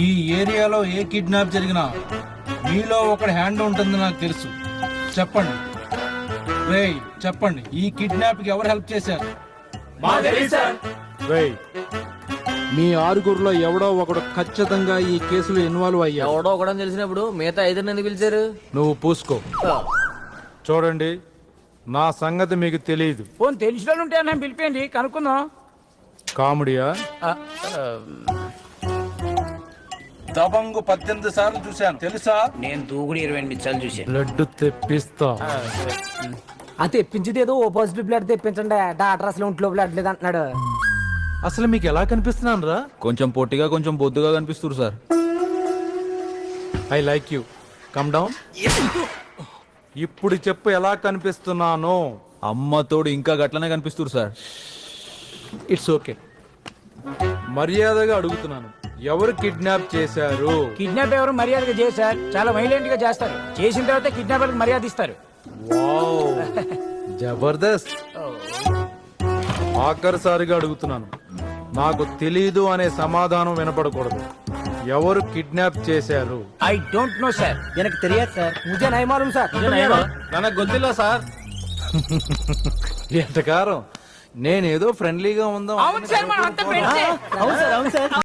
ఈ ఏరియాలో ఏ కిడ్నాప్ జరిగినా మీలో ఒకటి హ్యాండ్ ఉంటుంది నాకు తెలుసు. చెప్పండి రేయ్, చెప్పండి, ఈ కిడ్నాప్ కి ఎవరు హెల్ప్ చేశారు? రేయ్, మీ ఆరుగురులో ఎవడో ఒకడు ఖచ్చితంగా ఈ కేసులో ఇన్వాల్వ్ అయ్యా. ఎవడో ఒకడని తెలిసినప్పుడు మిగతా ఐదుని ఎందుకు పిలిచారు? నువ్వు పూసుకో. చూడండి, నా సంగతి మీకు తెలియదు. ఫోన్ తెలిసిన ఉంటే నేను పిలిపేయండి, కనుక్కుందాం. కామెడీయా? దబంగు 18 సార్లు చూశాను తెలుసా? నేను దూకుడు 28 నిమిషాలు చూశాను. బ్లడ్ తెప్పిస్తా. అది తెప్పించేది ఏదో ఓ పాజిటివ్ బ్లడ్ తెప్పించండి, డాక్టర్ అసలు ఒంట్లో బ్లడ్ లేదు అంటున్నాడు. అసలు మీకు ఎలా కనిపిస్తున్నాను రా? కొంచెం పొట్టిగా కొంచెం బొద్దుగా కనిపిస్తారు sir. I like you. Come down. ఇప్పుడు చెప్పు ఎలా కనిపిస్తున్నాను? అమ్మ తోడు ఇంకా గట్లనే కనిపిస్తారు సార్. It's okay. మర్యాదగా అడుగుతున్నాను, ఎవరు కిడ్నాప్ చేశారు? కిడ్నాప్ ఎవరు మర్యాదగా చేశారు? చాలా వైలెంట్ గా చేస్తారు. చేసిన తర్వాత కిడ్నాపర్కి మర్యాద ఇస్తారు. వావ్, జబర్దస్త్. ఆఖరిసారిగా అడుగుతున్నాను, నాకు తెలీదు అనే సమాధానం వినపడకూడదు. ఎవరు కిడ్నాప్ చేశారు? I don't know sir. వెనక్కి తెలియదు సార్. ముజే నై మాలూమ్ సార్. నాకు గొంతులా సార్. ఎంతకారం నేనేదో ఫ్రెండ్లీగా ఉందాం. అవును సార్, మనం అంతా ఫ్రెండ్సే. అవును సార్, అవును సార్.